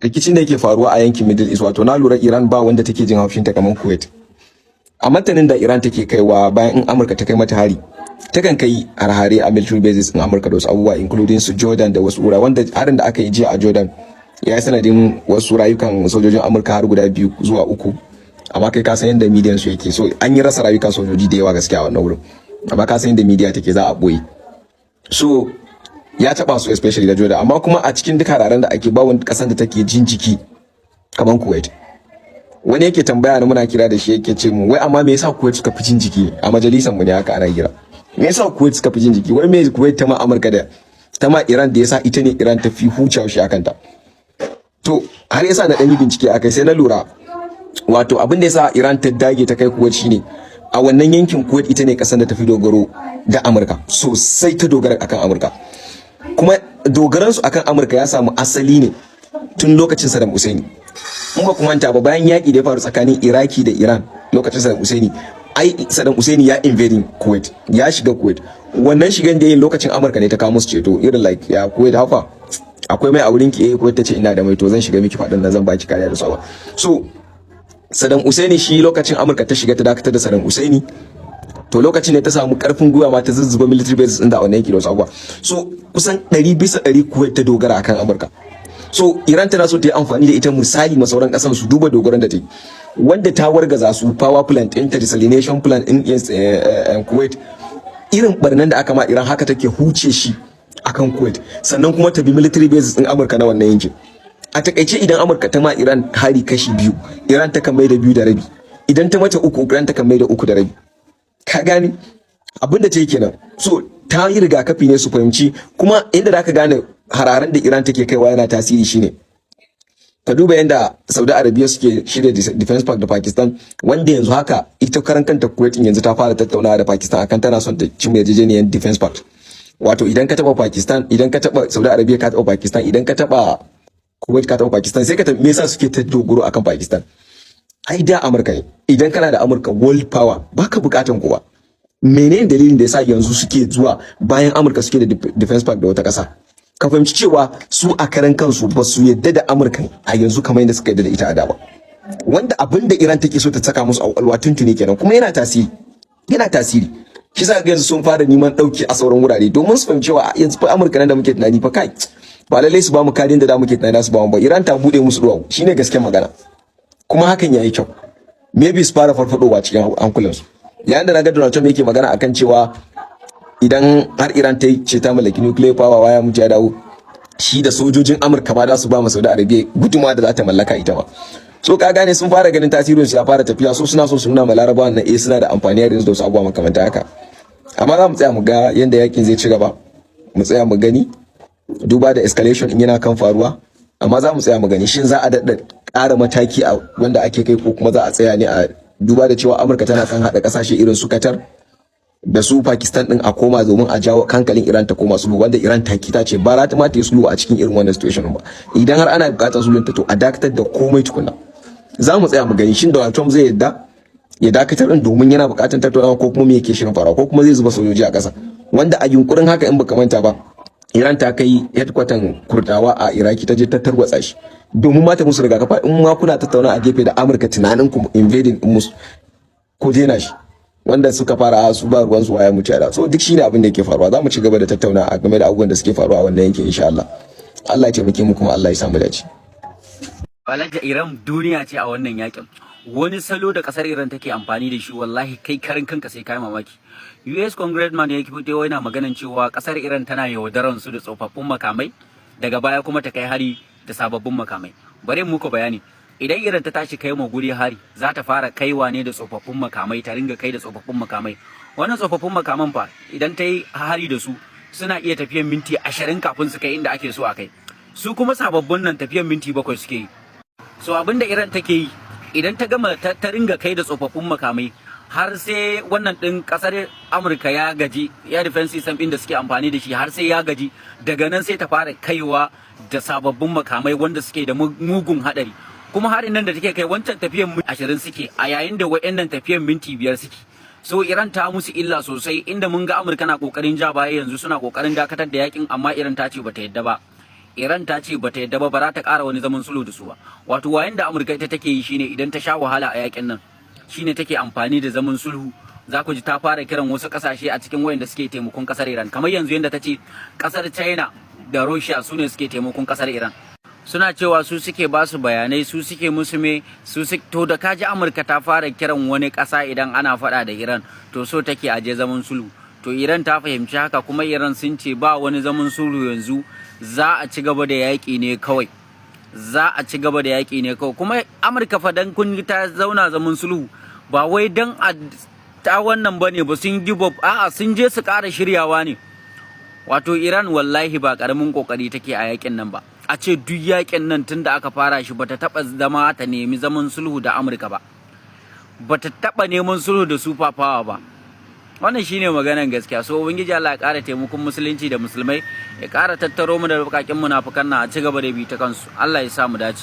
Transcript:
rikicin da yake faruwa a yankin Middle East, wato na lura Iran ba wanda take jin haushin ta kamar Kuwait. A martanin da Iran take kaiwa bayan in Amurka ta kai mata hari, takan kai harhare a military bases in Amurka da wasu abubuwa including su Jordan da wasu wurare, wanda harin da aka yi jiya a Jordan ya yi sanadin wasu rayukan sojojin Amurka har guda 2 zuwa 3. Amma kai ka san yadda media su yake, so an yi rasa rayukan sojoji da yawa gaskiya a wannan wurin, amma ka san yadda media take za a boye. So ya taba su especially da Jordan, amma kuma a cikin duka hararen da ake ba wani kasan da take jin jiki kamar Kuwait. Wani yake tambaya na muna kira da shi yake ce mu wai amma me yasa Kuwait suka fi jin jiki a majalisar mu ne haka ana kira. Me yasa Kuwait suka fi jin jiki? Wai me Kuwait ta ma Amurka da ta ma Iran da yasa ita ne Iran ta fi hucewa shi akan ta. To har yasa na dan yi bincike akai sai na lura wato abin da yasa Iran ta dage ta kai Kuwait shine a wannan yankin Kuwait ita ne kasan da ta fi dogaro da Amurka, sosai ta dogara akan Amurka. Kuma dogaransu akan Amurka ya samu asali ne tun lokacin Saddam Hussein. Mun ba kuma manta ba bayan yaki da ya faru tsakanin Iraki da Iran lokacin Saddam Hussein, ai Saddam Hussein ya invading Kuwait, ya shiga Kuwait. Wannan shigan da yin lokacin Amurka ne ta kawo musu ceto, irin like ya Kuwait hafa akwai mai a wurin ki, Kuwait tace ina da mai, to zan shiga miki fadin nan zan baki kariya da sauwa. So Saddam Hussein shi lokacin Amurka ta shiga ta dakatar da Saddam Hussein, to lokacin ne ta samu karfin gwiwa ma ta zuzzuba military bases din da wannan yake da wasu abubuwa. So kusan 100% Kuwait ta dogara akan Amurka. So Iran tana so ta yi amfani da ita misali ma sauran kasan su duba dogaran da ta yi, wanda ta wargaza su power plant in ta desalination plant in Kuwait. Irin barnan da aka ma Iran haka take huce shi akan Kuwait, sannan kuma ta bi military bases din Amurka na wannan yankin. A takaice idan Amurka ta ma Iran hari kashi 2, Iran ta kan mai da 2 da rabi. Idan ta mata 3, Iran ta kan mai da 3 da rabi. Ka gane abin da ta yi kenan. So ta yi rigakafi ne su fahimci, kuma inda da ka gane hararen da Iran take kaiwa yana tasiri shine ka duba yanda Saudi Arabia suke shirya defense pact da Pakistan, wanda yanzu haka ita karan kanta Kuwait yanzu ta fara tattaunawa da Pakistan akan tana son ta cimma yarjejeniyar defense pact. Wato idan ka taba Pakistan, idan ka taba Saudi Arabia ka taba Pakistan, idan ka taba Kuwait ka taba Pakistan, sai ka me yasa suke ta dogaro akan Pakistan? Ai da Amurka ne. Idan kana da Amurka world power baka bukatan kowa. Menene dalilin da yasa yanzu suke zuwa bayan Amurka suke da defense pact da wata kasa? Ka fahimci cewa su a karan kansu ba su yadda da Amurka a yanzu kamar yadda suka yadda da ita a da ba. Wanda abin da Iran take so ta saka musu a kwalwa tuntuni kenan, kuma yana tasiri. Yana tasiri. Shi sa yanzu sun fara neman dauki a sauran wurare domin su fahimci cewa yanzu fa Amurka nan da muke tunani fa kai ba lalle su ba mu kariyar da muke tunani su ba mu ba. Iran ta bude musu duwawu, shine gaskiyar magana. Kuma hakan yayi kyau. Maybe su fara farfadowa cikin hankulansu. Yayin da naga Donald Trump yake magana akan cewa idan har Iran ta ce ta mallaki nuclear power waya mu ya dawo, shi da sojojin Amurka ba za su ba mu Saudi Arabia guduma da za ta mallaka ita ma. So ka gane sun fara ganin tasirin su ya fara tafiya, so suna so su nuna ma Larabawa na suna da amfani da su abubuwa makamanta haka. Amma za mu tsaya mu ga yanda yakin zai ci gaba, mu tsaya mu gani duba da escalation in yana kan faruwa, amma za mu tsaya mu gani shin za a daɗa ƙara mataki a wanda ake kai ko kuma za a tsaya ne a duba da cewa Amurka tana kan haɗa ƙasashe irin su Qatar da su Pakistan din a koma domin a jawo hankalin Iran ta koma sulhu, wanda Iran ta ce ba za ta ma ta yi sulhu a cikin irin wannan situation ba. Idan har ana buƙatar sulhun ta to a dakatar da komai tukuna. Za mu tsaya mu gani shin Donald Trump zai yadda ya dakatar din domin yana buƙatar tattaunawa ko kuma me yake shirin farawa, ko kuma zai zuba sojoji a ƙasa, wanda a yunkurin haka in baka manta ba Iran ta kai headquarter Kurdawa a Iraki ta je ta tarwatsa shi domin mata musu rigakafa. In ma kuna tattauna a gefe da Amurka tunanin ku invading musu ko dena shi, wanda suka fara su ba ruwan su waya mutu da. So duk shine abin da yake faruwa. Za mu ci gaba da tattauna a game da abubuwan da suke faruwa a wannan yankin insha Allah. Allah ya taimake mu kuma Allah ya samu dace. Balaja Iran duniya ce a wannan yakin. Wani salo da kasar Iran take amfani da shi wallahi kai karin kanka sai kai mamaki. US Congressman ya fito yana maganan cewa kasar Iran tana yaudaran su da tsofaffin makamai, daga baya kuma ta kai hari da sababbin makamai. Bare muku bayani. Idan Iran ta tashi kai ma guri hari, za ta fara kaiwa ne da tsofaffin makamai, ta ringa kai da tsofaffin makamai. Wannan tsofaffin makaman fa idan ta yi hari da su suna iya tafiyan minti 20 kafin su kai inda ake so a kai. Su kuma sababbin nan tafiyan minti 7 suke yi. So abinda Iran take yi idan ta gama ta ringa kai da tsofaffin makamai har sai wannan din kasar Amurka ya gaji, ya defense system din da suke amfani da shi har sai ya gaji, daga nan sai ta fara kaiwa da sababbin makamai wanda suke da mugun hadari. Kuma harin nan da take kai wancan tafiyan 20 suke, a yayin da wayannan tafiyan minti 5 suke. So Iran ta musu illa sosai, inda mun ga Amurka na kokarin ja baya yanzu suna kokarin dakatar da yakin, amma Iran ta ce bata yadda ba. Iran ta ce bata yadda ba za ta ƙara wani zaman sulhu da su ba. Wato wayan da Amurka ita take yi shine idan ta sha wahala a yakin nan shine take amfani da zaman sulhu. Za ku ji ta fara kiran wasu kasashe a cikin wayanda suke taimakon kasar Iran, kamar yanzu yanda ta ce kasar China da Russia su ne suke taimakon kasar Iran. Suna cewa su suke ba su bayanai, su suke musu to da kaji Amurka ta fara kiran wani ƙasa idan ana faɗa da Iran to so take aje zaman sulhu. To Iran ta fahimci haka, kuma Iran sun ce ba wani zaman sulhu yanzu, za a ci gaba da yaƙi ne kawai. Za a ci gaba da yaƙi ne kawai. Kuma Amurka fa dan kun ta zauna zaman sulhu ba wai dan a ta wannan bane ba, sun give up, a'a sun je su ƙara shiryawa ne. Wato Iran wallahi ba ƙaramin kokari take a yaƙin nan ba. A ce duk yaƙin nan tunda aka fara shi bata taɓa zama ta nemi zaman sulhu da Amurka ba. Bata taɓa neman sulhu da super power ba. Wannan shine maganar gaskiya. So ubangiji Allah ya ƙara taimakon musulunci da musulmai, ya ƙara tattaro mu da bukakin munafukan nan a ci gaba da bi ta kansu. Allah ya sa mu dace.